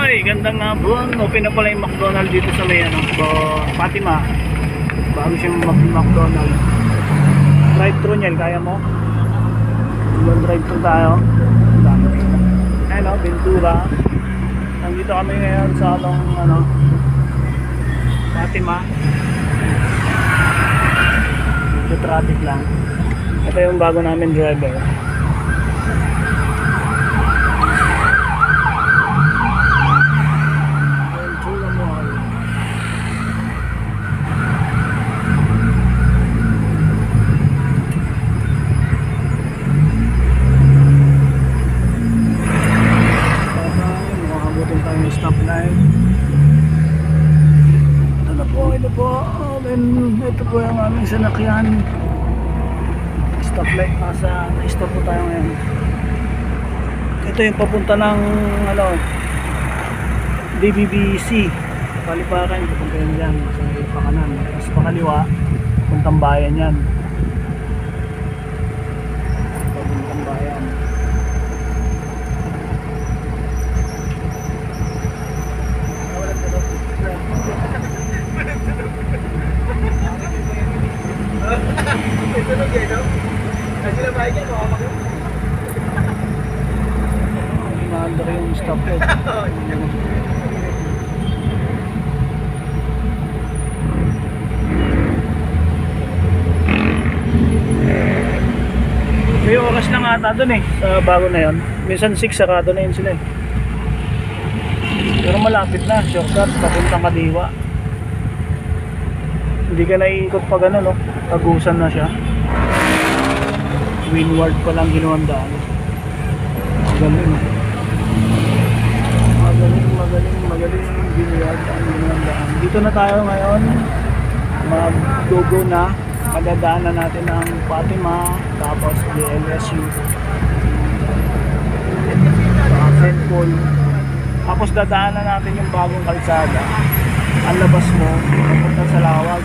Ay, gandang hapon. Open na pala yung McDonald's dito sa may Fatima. Bago siyang mag-McDonald's. Drive-thru niya, kaya mo? Drive-thru tayo. Ayun, Ventura. Nandito kami ngayon sa Fatima. Dito traffic lang. Ito yung bago namin driver. Stoplight. Ito po. Ito po yung aming sanakyan. Stoplight. Na-stop po tayo ngayon. Ito yung papunta ng DBBC. Paliparan. Papunta yan dyan. Sa pakanan. Tapos pakaliwa. Puntang bayan yan. Papuntang bayan. Maandar yung stoplight. May oras na nga ata dun sa bago na yun. Minsan 6 sarado na yun sila Pero malapit na, shortcut, papuntang Kadiwa. Hindi ka naiikot pa gano'n, tagusan na siya. Windward pa lang ginawang daan. Magaling Windward ang ginawang daan. Dito na tayo ngayon. Mag-go na. Madadaanan natin ang Fatima, tapos LSU. Saka St. Paul. Tapos dadaanan natin yung bagong kalsada. Ang labas mo, papunta sa Lawag.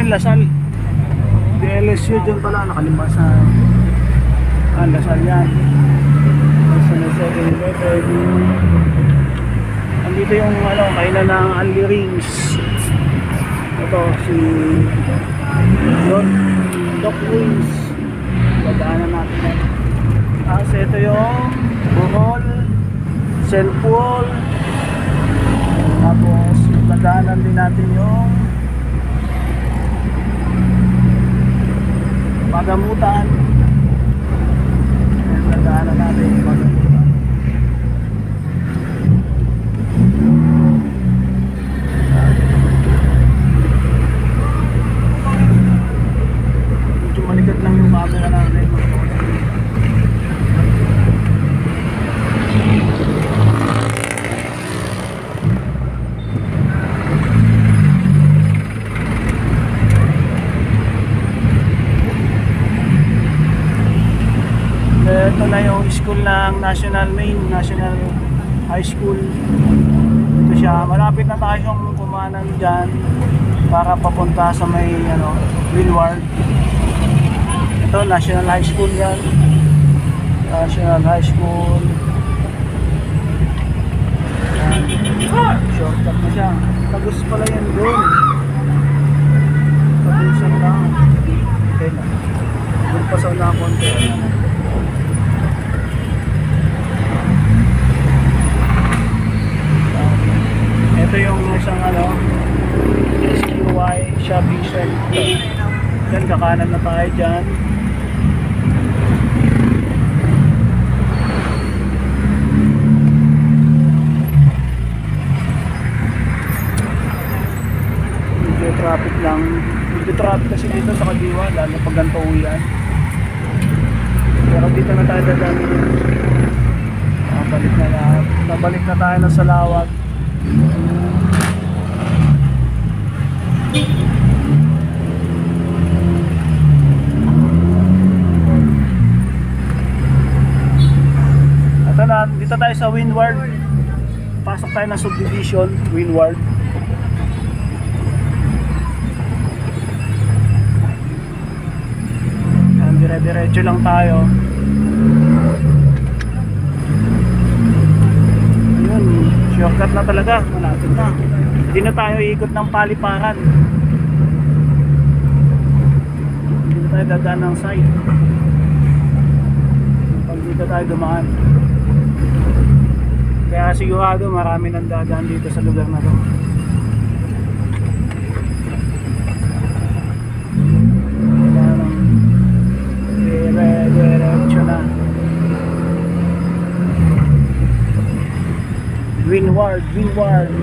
Lasal DLSU dyan pala, nakalimasan Lasal yan. Andito yung kainan ng Only Rings. Ito si Doc Wings. Dadaanan natin yan. Ito yung Bohol, St. Paul. Tapos dadaanan din natin yung Pagamutan. Nadaanan natin yung Pagamutan. Medyo malikat lang yung camera natin. Ito na yung school ng National High School. Ito siya. Malapit na tayong kumanan dyan para papunta sa may Windward. Ito, National High School yan. National High School. Shortcut na siya. Tagus pala yan. yung isang ano, SQY shopping center. Yan, kakanan na tayo dyan. Medyo traffic lang. Medyo traffic kasi dito sa Kadiwa, lalo pag ganito uyan. Pero dito na tayo dadami. Nabalik na tayo na Salawag. Ito na, dito tayo sa Windward. Pasok tayo ng subdivision, Windward. Dire-diretso lang tayo. Ayun, shortcut na talaga, malapit na. Hindi na tayo ikot ng paliparan. Hindi na tayo dadaan ng side. Pag dito tayo dumaan. Kaya sigurado marami nang dadaan dito sa lugar na to. Diretso na. Windward, Windward.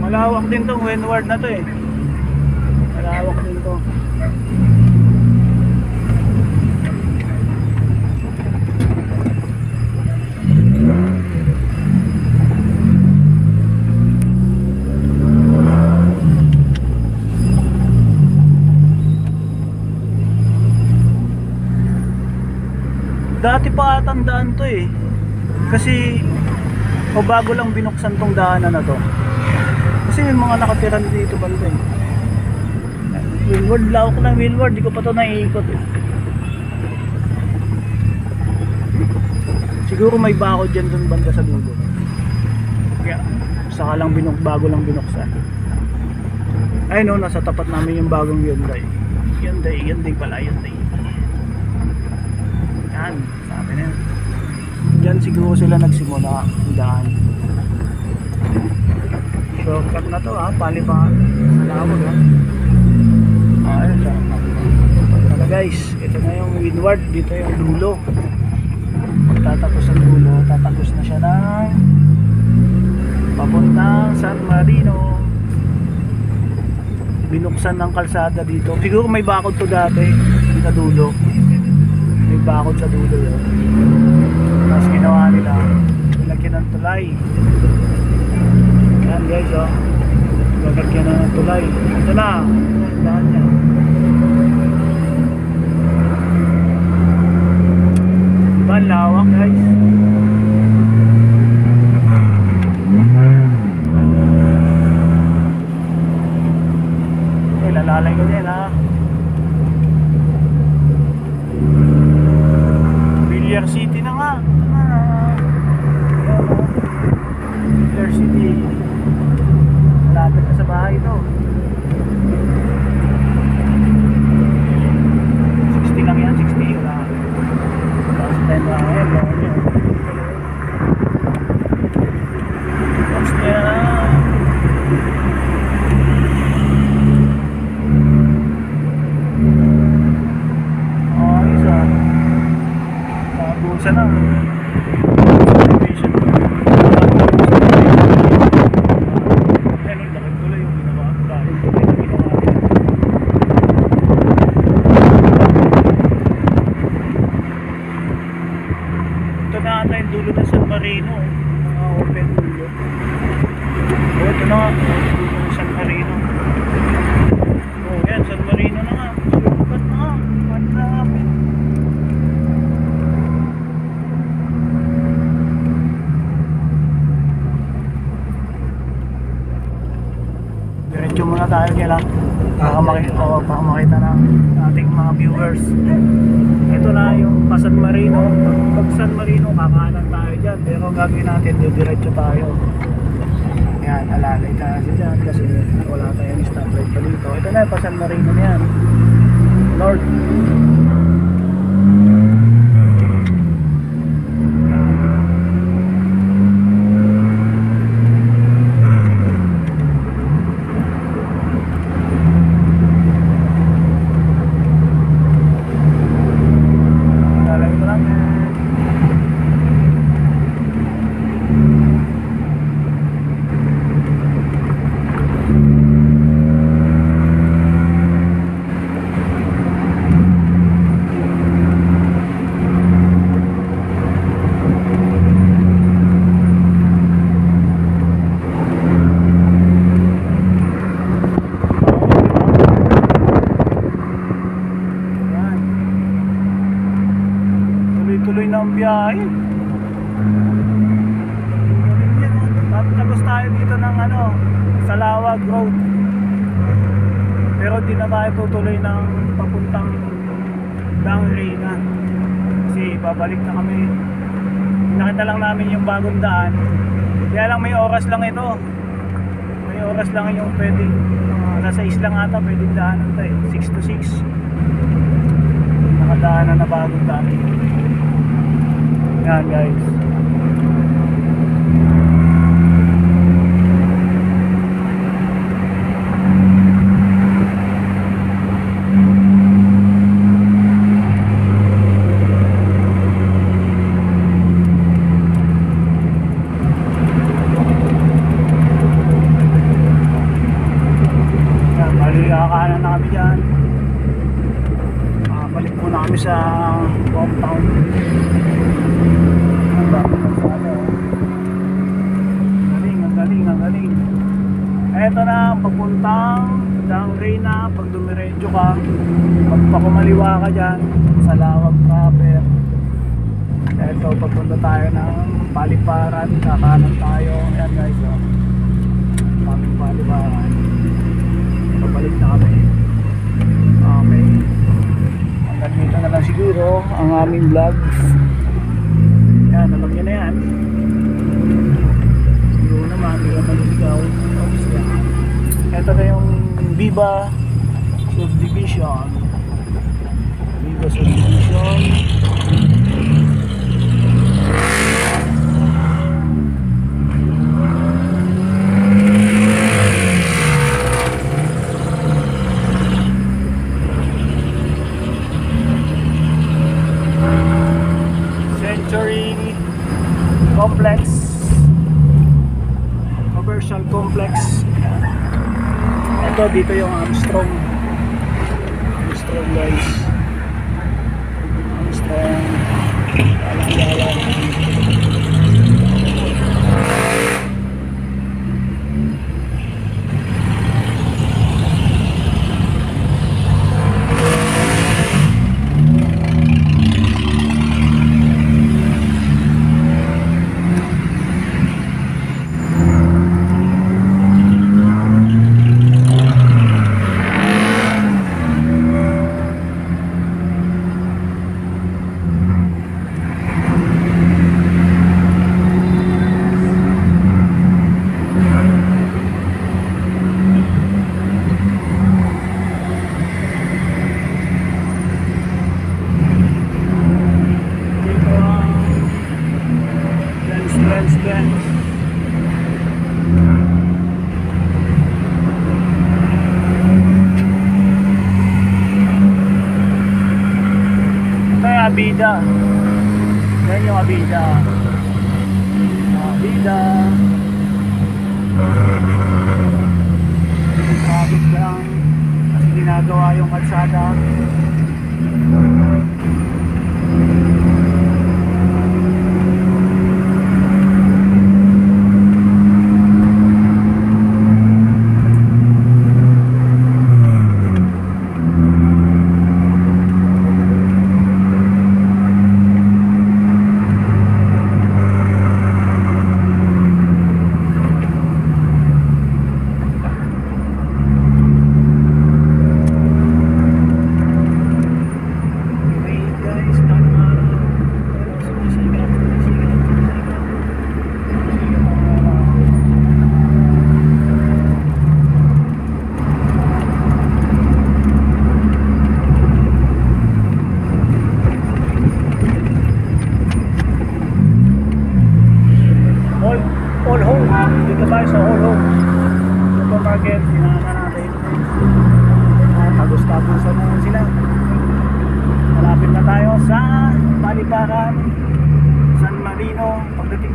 Malawak din tong Windward na to eh. Malawak din to. Dati pa atandaan to eh. Kasi o bago lang binuksan tong daanan na to. Kasi may mga nakatira dito banda eh. Windward, lawak ng Windward, di ko pa to naiikot eh. Siguro may bakod dyan dun banda sa dulo. Kaya saka lang bago lang binuksan. Ay no, nasa tapat namin yung bagong Hyundai. Hyundai pala, Hyundai. Yan, sabi na yan. Diyan siguro sila nagsimula ang daan. Shortcut na to ha, paliparan. Salawag ha. Ayun siya. Tala guys, ito na yung Windward, dito yung dulo. Tatapos ang dulo, tatapos na siya ng papuntang San Marino. Binuksan ng kalsada dito. Siguro may bakod to dati, dito dulo. May bakod sa dulo yun. Tapos ginawa nila, nilagyan ng tulay. Yan guys oh, nilagyan na ng tulay. Ito na, daan niya. Diba lawak guys? Okay, lalalay ko din ha. Villar City na nga. Villar City. Malapit na sa bahay ito. 60 lang yan, 60 yun ha. Tapos 10 na yan, bawal yun. Tapos yan na. Ayos ha. Tabusan na. Ito na ata yung dulo ng San Marino, mga open dulo. Ito na nga, dulo ng San Marino. Yan, San Marino na nga. Sukat na nga, matapit. Diretso muna tayo nila baka makita ng ating mga viewers. Ito na yung San Marino. Pag San Marino, kakanan tayo dyan, pero gagawin natin, diretso tayo. Yan, alalay tayo dyan kasi wala tayong stoplight pa dito. Ito na yung San Marino na yan, North. Tuloy na ang biyahe. Tapos tayo dito ng Salawag Road. Pero di na tayo tutuloy ng papuntang Dangrey na. Kasi babalik na kami. Nakita lang namin yung bagong daan. Kaya lang may oras lang ito. May oras lang yung pwedeng nasa 6 lang ata pwedeng daanan tayo. 6 to 6. Nakadaanan na bagong daan. Yan guys. Yan, bali kakanan na kami dyan. Balik muna kami sa hometown. Ang galing. Eto na, papuntang Dangrey na. Pag dumiretso ka, pagpakumaliwa ka dyan, Salawag proper. Eto, papunta tayo ng Paliparan. Kakanan tayo. Ayan guys, kaming Paliparan. Pabalik na kami. Okay. Hanggang dito na lang siguro ang aming vlogs. Yan, alam nyo na yan. Siguro naman, hindi ka maliligaw. Ito na yung Viva Subdivision. Viva Subdivision. Century Complex, Commercial Complex. Ito dito yung Armstrong guys. Armstrong Abida. Yan yung Abida. Abida. Traffic lang. Kasi ginagawa yung kalsada.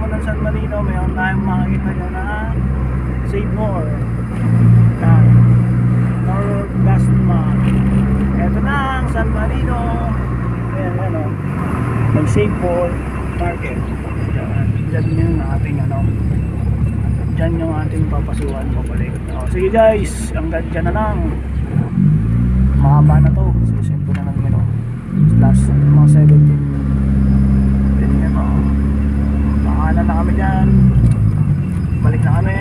mo ng San Marino, mayroon tayong makikita nyo na Save More. Yan. North Gasma. Ito na ang San Marino. Ayan, ano. Mag-Save More Market. Diyan yung ating ano. Diyan yung ating papasuhan mo balik. O, sige guys, hanggang dyan na lang. Mahaba na to. Sisend ko na lang yun. Last mga 17. Then yun o. Makahanan na kami dyan. Balik na kami.